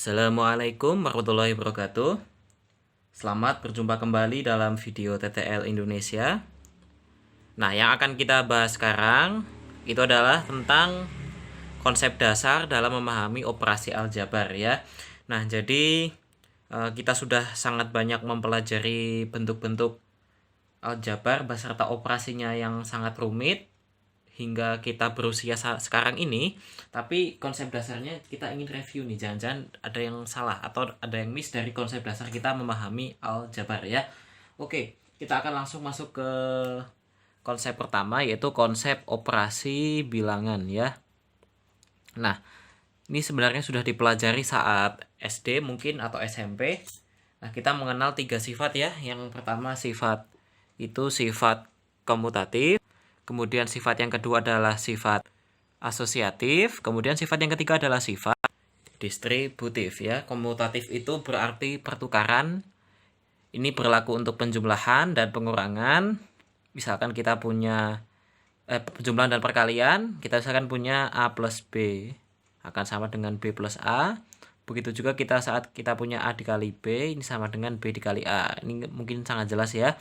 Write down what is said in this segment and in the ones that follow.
Assalamualaikum warahmatullahi wabarakatuh. Selamat berjumpa kembali dalam video TTL Indonesia. Nah, yang akan kita bahas sekarang itu adalah tentang konsep dasar dalam memahami operasi aljabar ya. Nah, jadi kita sudah sangat banyak mempelajari bentuk-bentuk aljabar beserta operasinya yang sangat rumit hingga kita berusia sekarang ini, tapi konsep dasarnya kita ingin review nih, jangan-jangan ada yang salah atau ada yang miss dari konsep dasar kita memahami aljabar ya. Oke, kita akan langsung masuk ke konsep pertama, yaitu konsep operasi bilangan ya. Nah, ini sebenarnya sudah dipelajari saat SD mungkin atau SMP. Nah, kita mengenal 3 sifat ya. Yang pertama sifat itu sifat komutatif. Kemudian sifat yang kedua adalah sifat asosiatif. Kemudian sifat yang ketiga adalah sifat distributif ya. Komutatif itu berarti pertukaran. Ini berlaku untuk penjumlahan dan pengurangan. Misalkan kita punya penjumlahan dan perkalian, kita misalkan punya A plus B akan sama dengan B plus A. Begitu juga saat kita punya A dikali B, ini sama dengan B dikali A. Ini mungkin sangat jelas ya.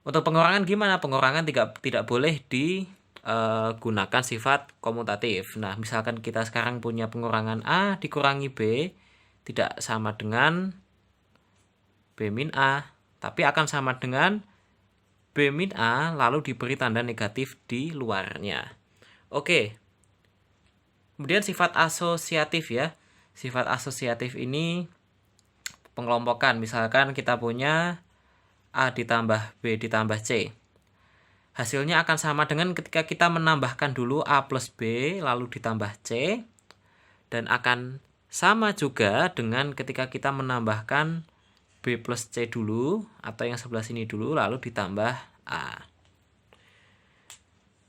Untuk pengurangan gimana? Pengurangan tidak boleh digunakan sifat komutatif. Nah, misalkan kita sekarang punya pengurangan A dikurangi B tidak sama dengan B min A, tapi akan sama dengan B min A lalu diberi tanda negatif di luarnya. Oke. Kemudian sifat asosiatif ya. Sifat asosiatif ini pengelompokan. Misalkan kita punya A ditambah B ditambah C. Hasilnya akan sama dengan ketika kita menambahkan dulu A plus B lalu ditambah C. Dan akan sama juga dengan ketika kita menambahkan B plus C dulu atau yang sebelah sini dulu lalu ditambah A.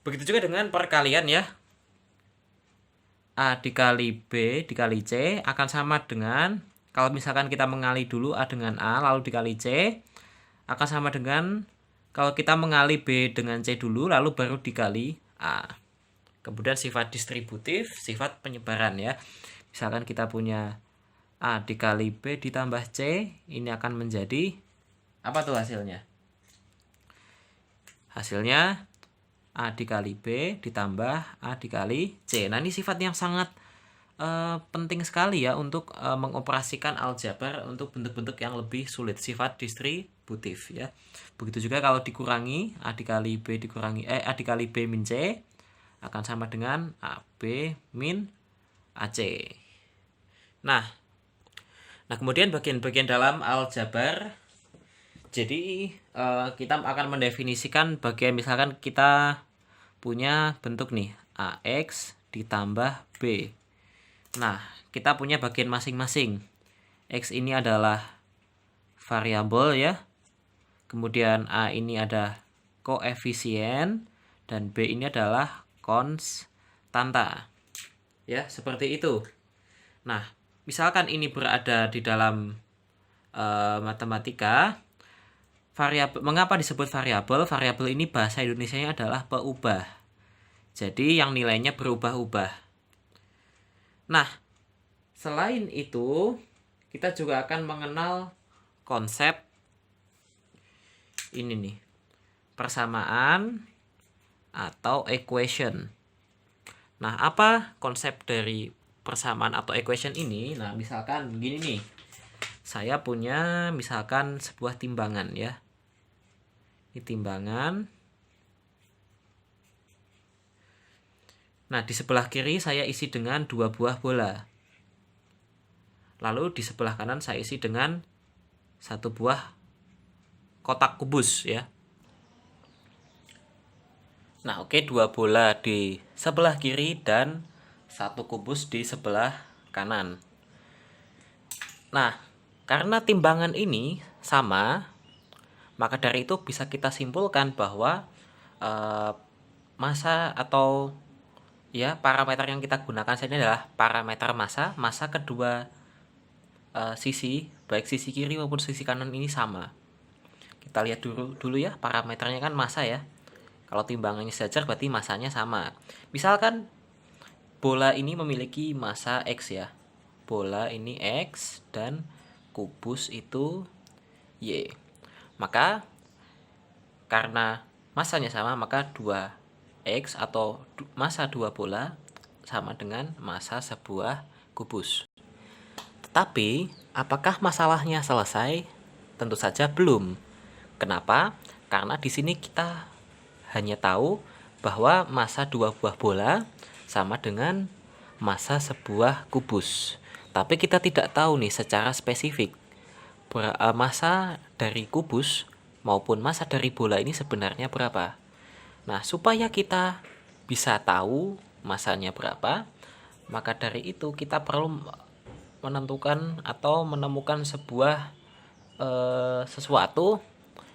Begitu juga dengan perkalian ya. A dikali B dikali C akan sama dengan, kalau misalkan kita mengali dulu A dengan A lalu dikali C, akan sama dengan kalau kita mengali B dengan C dulu lalu baru dikali A. Kemudian sifat distributif, sifat penyebaran ya. Misalkan kita punya A dikali B ditambah C, ini akan menjadi apa tuh hasilnya? Hasilnya A dikali B ditambah A dikali C. Nah, ini sifat yang sangat penting sekali ya untuk mengoperasikan aljabar untuk bentuk-bentuk yang lebih sulit, sifat distributif ya. Begitu juga kalau dikurangi A dikali B dikurangi A dikali B min C akan sama dengan AB min AC. Nah kemudian bagian-bagian dalam aljabar. Jadi kita akan mendefinisikan bagian, misalkan kita punya bentuk nih AX ditambah B. Nah, kita punya bagian masing-masing. X ini adalah variabel ya. Kemudian A ini ada koefisien dan B ini adalah konstanta. Ya, seperti itu. Nah, misalkan ini berada di dalam matematika, variabel, mengapa disebut variabel? Variabel ini bahasa Indonesianya adalah peubah. Jadi yang nilainya berubah-ubah. Nah, selain itu, kita juga akan mengenal konsep ini nih, persamaan atau equation. Nah, apa konsep dari persamaan atau equation ini? Nah, misalkan begini nih. Saya punya misalkan sebuah timbangan ya. Ini timbangan. Nah, di sebelah kiri saya isi dengan 2 buah bola. Lalu di sebelah kanan saya isi dengan 1 buah kotak kubus ya. Nah, oke, 2 bola di sebelah kiri dan 1 kubus di sebelah kanan. Nah, karena timbangan ini sama, maka dari itu bisa kita simpulkan bahwa massa atau ya parameter yang kita gunakan saat ini adalah parameter massa kedua sisi, baik sisi kiri maupun sisi kanan ini sama. Kita lihat dulu ya, parameternya kan massa ya. Kalau timbangannya sejajar berarti massanya sama. Misalkan bola ini memiliki massa X ya. bola ini X dan kubus itu Y. Maka karena masanya sama, maka 2X atau massa 2 bola sama dengan massa sebuah kubus. Tetapi, apakah masalahnya selesai? Tentu saja belum. Kenapa? Karena di sini kita hanya tahu bahwa massa 2 buah bola sama dengan massa sebuah kubus. Tapi kita tidak tahu nih secara spesifik massa dari kubus maupun massa dari bola ini sebenarnya berapa. Nah, supaya kita bisa tahu massanya berapa, maka dari itu kita perlu menentukan atau menemukan sebuah sesuatu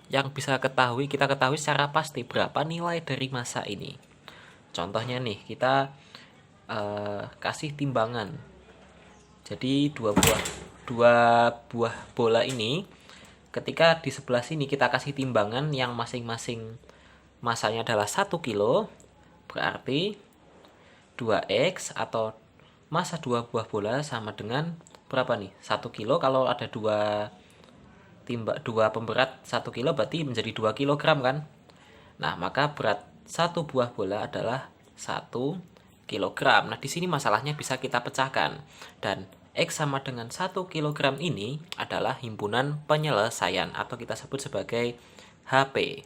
yang bisa kita ketahui secara pasti berapa nilai dari massa ini. Contohnya nih, kita kasih timbangan. Jadi dua buah bola ini, ketika di sebelah sini kita kasih timbangan yang masing-masing massanya adalah 1 kilo, berarti 2X atau massa 2 buah bola sama dengan berapa nih? 1 kilo. Kalau ada dua pemberat 1 kilo berarti menjadi 2 kilogram kan? Nah, maka berat 1 buah bola adalah 1 kilogram. Nah, di sini masalahnya bisa kita pecahkan. Dan X sama dengan 1 kilogram ini adalah himpunan penyelesaian atau kita sebut sebagai HP.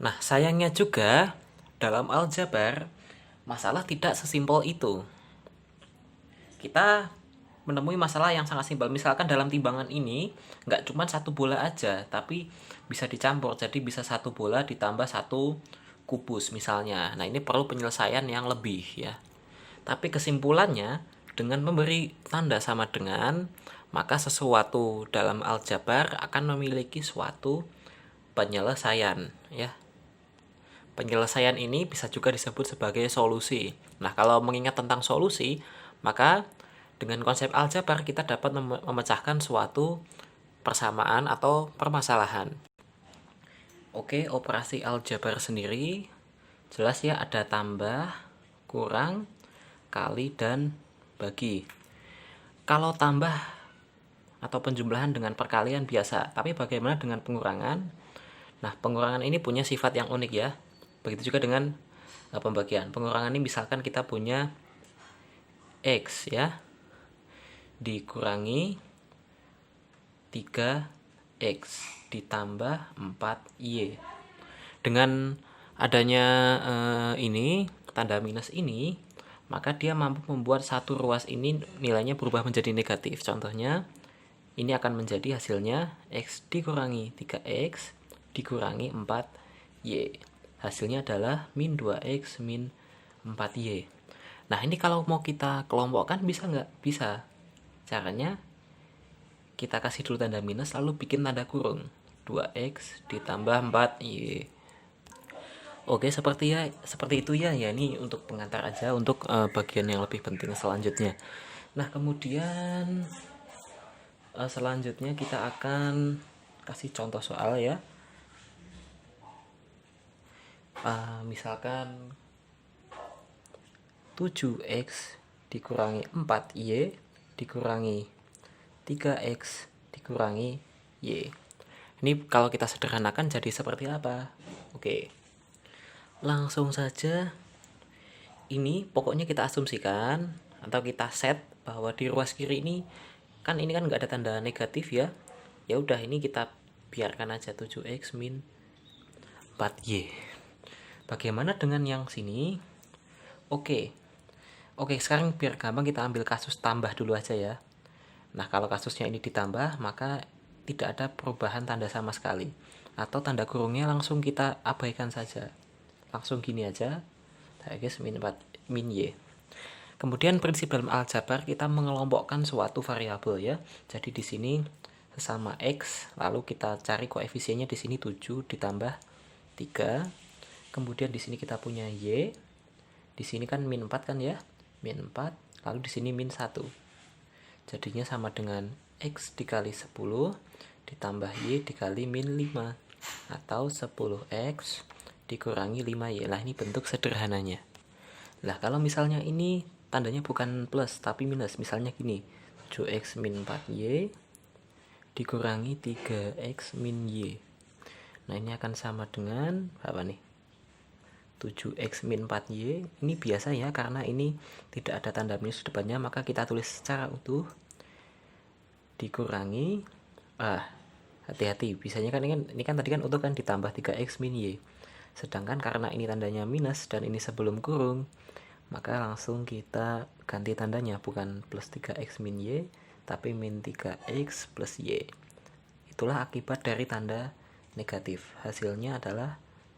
Nah, sayangnya juga dalam aljabar masalah tidak sesimpel itu. Kita menemui masalah yang sangat simpel. Misalkan dalam timbangan ini nggak cuma 1 bola aja, tapi bisa dicampur. Jadi bisa 1 bola ditambah 1 kubus misalnya. Nah, ini perlu penyelesaian yang lebih ya. Tapi kesimpulannya, dengan memberi tanda sama dengan, maka sesuatu dalam aljabar akan memiliki suatu penyelesaian ya. Penyelesaian ini bisa juga disebut sebagai solusi. Nah, kalau mengingat tentang solusi, maka dengan konsep aljabar kita dapat memecahkan suatu persamaan atau permasalahan. Oke, operasi aljabar sendiri jelas ya, ada tambah, kurang, kali, dan bagi. Kalau tambah atau penjumlahan dengan perkalian biasa, tapi bagaimana dengan pengurangan? Nah, pengurangan ini punya sifat yang unik ya. Begitu juga dengan pembagian. Pengurangan ini misalkan kita punya X ya, dikurangi 3X ditambah 4Y. Dengan adanya ini, tanda minus ini, maka dia mampu membuat satu ruas ini nilainya berubah menjadi negatif. Contohnya, ini akan menjadi hasilnya X dikurangi 3X dikurangi 4Y. Hasilnya adalah min 2X min 4Y. Nah, ini kalau mau kita kelompokkan bisa nggak? Bisa. Caranya, kita kasih dulu tanda minus lalu bikin tanda kurung. 2X ditambah 4Y. Oke, seperti itu ya. Ya, ini untuk pengantar aja untuk bagian yang lebih penting selanjutnya. Nah, kemudian selanjutnya kita akan kasih contoh soal ya. Misalkan 7X dikurangi 4Y dikurangi 3X dikurangi Y. Ini kalau kita sederhanakan jadi seperti apa? Oke, langsung saja. Ini pokoknya kita asumsikan atau kita set bahwa di ruas kiri ini kan nggak ada tanda negatif ya. Ya udah, ini kita biarkan aja 7X min 4Y. Bagaimana dengan yang sini? Oke, sekarang biar gampang kita ambil kasus tambah dulu aja ya. Nah, kalau kasusnya ini ditambah, maka tidak ada perubahan tanda sama sekali. Atau tanda kurungnya langsung kita abaikan saja. Langsung gini aja, X min 4 min Y. Kemudian prinsip dalam aljabar kita mengelompokkan suatu variabel ya. Jadi di sini sesama X, lalu kita cari koefisiennya di sini 7 ditambah 3. Kemudian di sini kita punya Y. Di sini kan min 4 kan ya? Min 4, lalu di sini min 1. Jadinya sama dengan X dikali 10 ditambah Y dikali min 5 atau 10X dikurangi 5Y. Nah, ini bentuk sederhananya. Nah, kalau misalnya ini tandanya bukan plus tapi minus. Misalnya gini, 7x min 4y dikurangi 3x min y. Nah, ini akan sama dengan apa nih? 7x min 4y. Ini biasa ya, karena ini tidak ada tanda minus depannya, maka kita tulis secara utuh dikurangi hati-hati, biasanya kan ini kan tadi kan utuh kan, ditambah 3x min y. Sedangkan karena ini tandanya minus dan ini sebelum kurung, maka langsung kita ganti tandanya, bukan plus 3x min y tapi min 3x plus y. Itulah akibat dari tanda negatif. Hasilnya adalah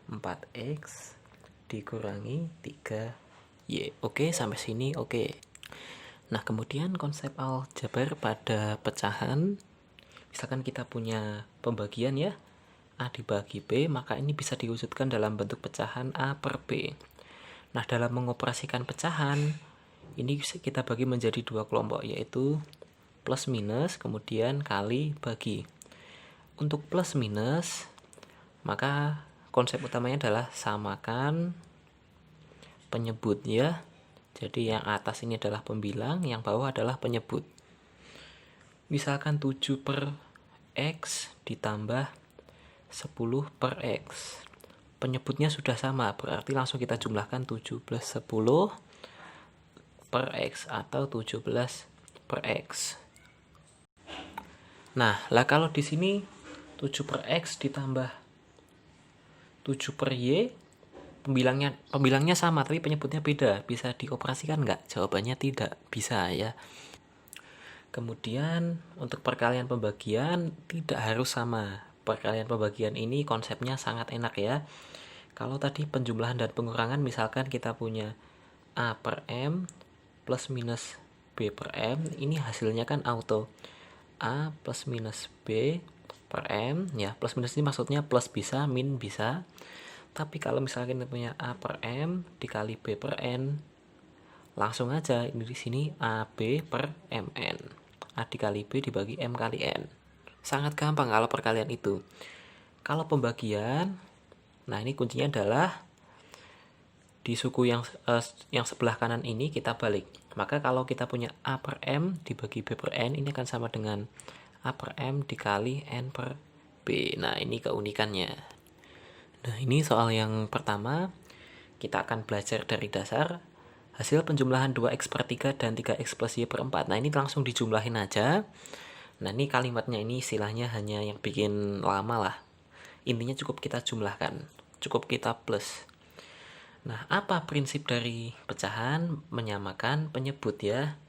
4x dikurangi 3y. Oke, sampai sini oke. Nah, kemudian konsep aljabar pada pecahan. Misalkan kita punya pembagian ya, A dibagi B, maka ini bisa diwujudkan dalam bentuk pecahan A per B. Nah, dalam mengoperasikan pecahan, ini kita bagi menjadi dua kelompok, yaitu plus minus, kemudian kali bagi. Untuk plus minus, maka konsep utamanya adalah samakan penyebut ya. Jadi yang atas ini adalah pembilang, yang bawah adalah penyebut. Misalkan 7 per X ditambah 10 per X. Penyebutnya sudah sama, berarti langsung kita jumlahkan 7 plus 10 per X atau 17 per X. Nah, lah kalau di sini 7 per X ditambah 7 per Y, pembilangnya sama tapi penyebutnya beda. Bisa dioperasikan nggak? Jawabannya tidak bisa ya. Kemudian untuk perkalian pembagian tidak harus sama. Perkalian pembagian ini konsepnya sangat enak ya. Kalau tadi penjumlahan dan pengurangan, misalkan kita punya A per M plus minus B per M, ini hasilnya kan auto. A plus minus B per M, ya plus minus ini maksudnya plus bisa, min bisa. Tapi kalau misalkan kita punya A per M dikali B per N, langsung aja ini di sini AB per MN. A dikali B dibagi M kali N. Sangat gampang kalau perkalian itu. Kalau pembagian, nah ini kuncinya adalah di suku yang sebelah kanan ini kita balik. Maka kalau kita punya A per M dibagi B per N, ini akan sama dengan A per M dikali N per B. Nah, ini keunikannya. Nah, ini soal yang pertama. Kita akan belajar dari dasar. Hasil penjumlahan 2x per 3 dan 3x plus y per 4. Nah, ini langsung dijumlahin aja. Nah, ini kalimatnya ini istilahnya hanya yang bikin lama lah. Intinya cukup kita jumlahkan. Cukup kita plus. Nah, apa prinsip dari pecahan? Menyamakan penyebut ya.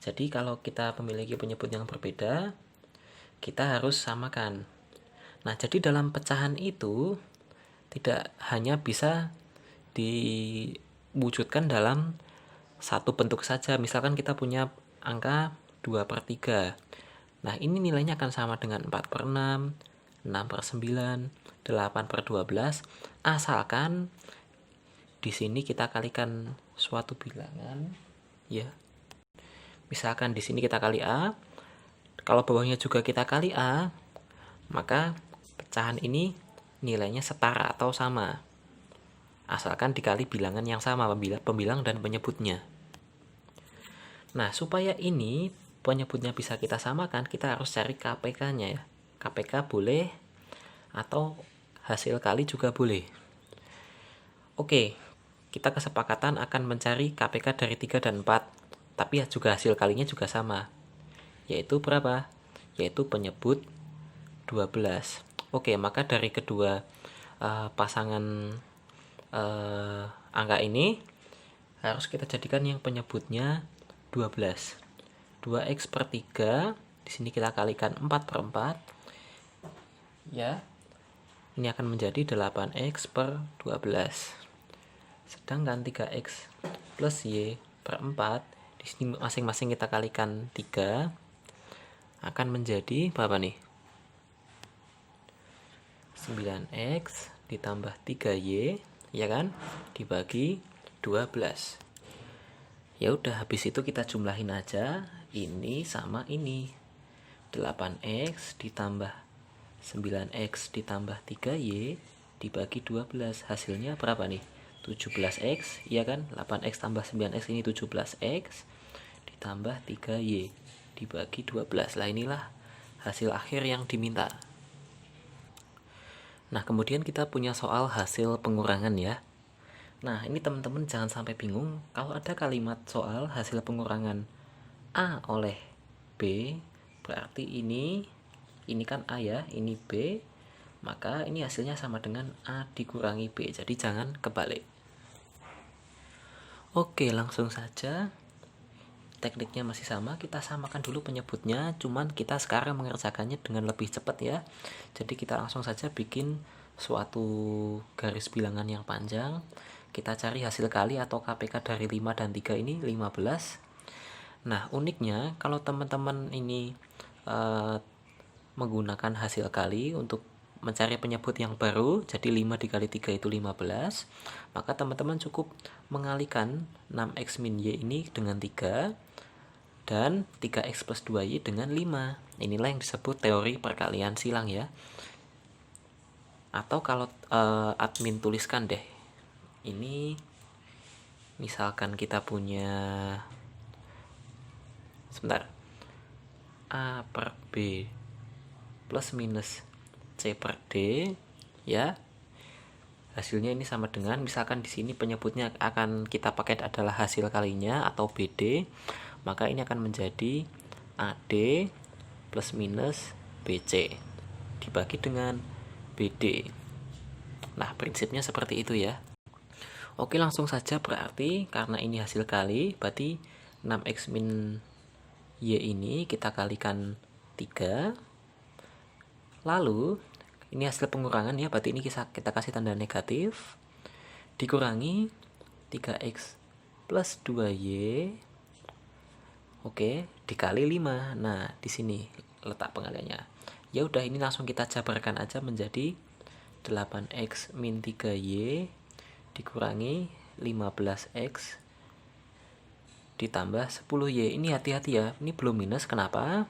Jadi, kalau kita memiliki penyebut yang berbeda, kita harus samakan. Nah, jadi dalam pecahan itu tidak hanya bisa diwujudkan dalam satu bentuk saja. Misalkan kita punya angka 2 per 3. Nah, ini nilainya akan sama dengan 4 per 6, 6 per 9, 8 per 12. Asalkan di sini kita kalikan suatu bilangan, ya. Misalkan di sini kita kali A, kalau bawahnya juga kita kali A, maka pecahan ini nilainya setara atau sama. Asalkan dikali bilangan yang sama, pembilang dan penyebutnya. Nah, supaya ini penyebutnya bisa kita samakan, kita harus cari KPK-nya ya. KPK boleh atau hasil kali juga boleh. Oke, kita kesepakatan akan mencari KPK dari 3 dan 4, tapi juga hasil kalinya juga sama. Yaitu berapa? Yaitu penyebut 12. Oke, maka dari kedua pasangan angka ini harus kita jadikan yang penyebutnya 12. 2x per 3, di sini kita kalikan 4 per 4. Ya. Ini akan menjadi 8x per 12. Sedangkan 3x plus y per 4, di sini masing-masing kita kalikan 3, akan menjadi berapa nih? 9x ditambah 3y, ya kan? Dibagi 12. Ya udah, habis itu kita jumlahin aja ini sama ini. 8x ditambah 9x ditambah 3y dibagi 12. Hasilnya berapa nih? 17x, iya kan? 8x tambah 9x ini 17x ditambah 3y dibagi 12. Lah inilah hasil akhir yang diminta. Nah, kemudian kita punya soal hasil pengurangan ya. Nah, ini teman-teman jangan sampai bingung kalau ada kalimat soal hasil pengurangan A oleh B, berarti ini kan A ya, ini B, maka ini hasilnya sama dengan A dikurangi B. Jadi jangan kebalik. Oke, langsung saja. Tekniknya masih sama, kita samakan dulu penyebutnya, cuman kita sekarang mengerjakannya dengan lebih cepat ya. Jadi kita langsung saja bikin suatu garis bilangan yang panjang. Kita cari hasil kali atau KPK dari 5 dan 3 ini 15. Nah, uniknya kalau teman-teman ini menggunakan hasil kali untuk mencari penyebut yang baru, jadi 5 dikali 3 itu 15, maka teman-teman cukup mengalihkan 6x min y ini dengan 3 dan 3x plus 2y dengan 5. Inilah yang disebut teori perkalian silang ya. Atau kalau admin tuliskan deh, ini misalkan kita punya A per B plus minus C per D ya. Hasilnya ini sama dengan, misalkan di sini penyebutnya akan kita pakai adalah hasil kalinya atau BD, maka ini akan menjadi AD plus minus BC dibagi dengan BD. Nah, prinsipnya seperti itu ya. Oke, langsung saja, berarti karena ini hasil kali, berarti 6x min y ini kita kalikan 3. Lalu ini hasil pengurangan ya, berarti ini kita kasih tanda negatif, dikurangi 3x plus 2y, oke, dikali 5. Nah, di sini letak pengaliannya. Ya udah, ini langsung kita jabarkan aja menjadi 8x min 3y dikurangi 15x ditambah 10y. Ini hati-hati ya, ini belum minus. Kenapa?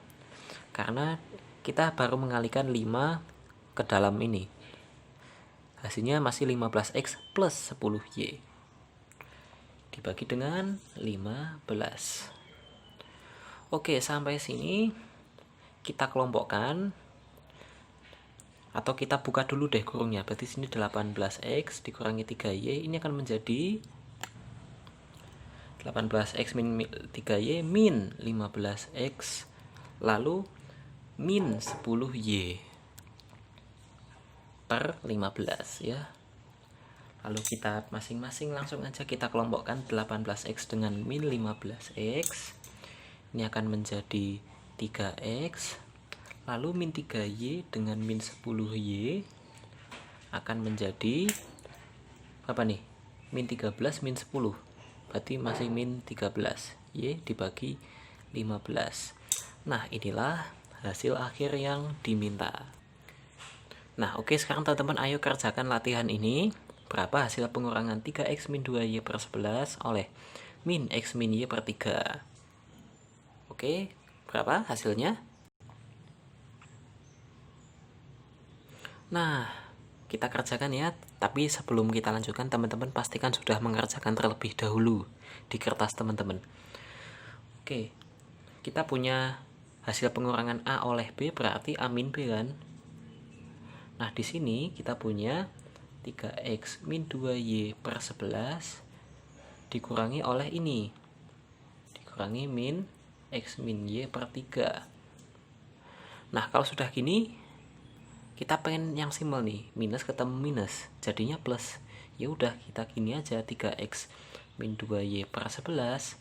Karena kita baru mengalihkan 5 ke dalam ini. Hasilnya masih 15x plus 10y dibagi dengan 15. Oke, sampai sini kita kelompokkan, atau kita buka dulu deh kurungnya. Berarti sini 18x dikurangi 3y, ini akan menjadi 18x min 3y min 15x lalu min 10y per 15 ya. Lalu kita masing-masing langsung aja kita kelompokkan 18x dengan min 15x. Ini akan menjadi 3x. Lalu min 3y dengan min 10y akan menjadi apa nih? Min 13 min 10. Berarti masih min 13. Y dibagi 15. Nah, inilah hasil akhir yang diminta. Nah, oke, sekarang teman-teman ayo kerjakan latihan ini. Berapa hasil pengurangan 3x min 2y per 11 oleh min x min y per 3? Oke, berapa hasilnya? Nah, kita kerjakan ya. Tapi sebelum kita lanjutkan, teman-teman pastikan sudah mengerjakan terlebih dahulu di kertas teman-teman. Oke, kita punya hasil pengurangan A oleh B berarti A min B kan. Nah, di sini kita punya 3x min 2y per 11 dikurangi oleh ini, dikurangi min x min y per 3. Nah, kalau sudah gini, kita pengen yang simpel nih, minus ketemu minus, jadinya plus. Ya udah, kita gini aja, 3x min 2y per 11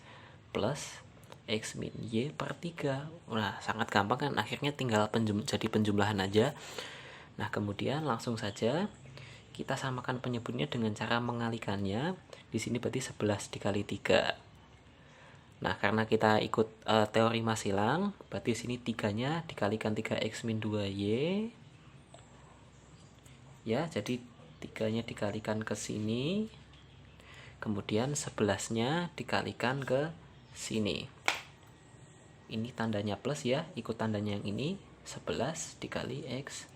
plus x min y per 3. Nah, sangat gampang kan, akhirnya tinggal jadi penjumlahan aja. Nah, kemudian langsung saja kita samakan penyebutnya dengan cara mengalihkannya. Di sini berarti 11 dikali 3. Nah, karena kita ikut teori masilang, berarti sini 3-nya dikalikan 3x min 2y. Ya, jadi 3-nya dikalikan ke sini. Kemudian 11-nya dikalikan ke sini. Ini tandanya plus ya, ikut tandanya yang ini. 11 dikali x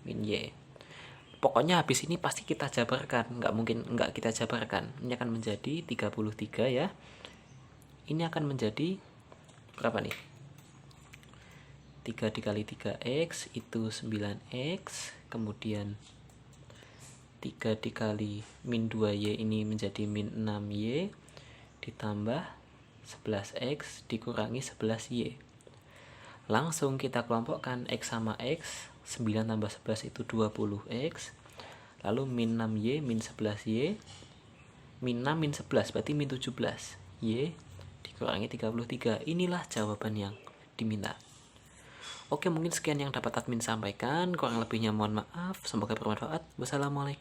min y. Pokoknya habis ini pasti kita jabarkan, nggak mungkin nggak kita jabarkan. Ini akan menjadi 33 ya. Ini akan menjadi berapa nih? 3 dikali 3x itu 9x, kemudian 3 dikali min 2y ini menjadi min 6y, ditambah 11x dikurangi 11y. Langsung kita kelompokkan x sama x, 9 tambah 11 itu 20x, lalu min 6y min 11y, min 6 min 11 berarti min 17, y dikurangi 33. Inilah jawaban yang diminta. Oke, mungkin sekian yang dapat admin sampaikan, kurang lebihnya mohon maaf, semoga bermanfaat. Wassalamualaikum.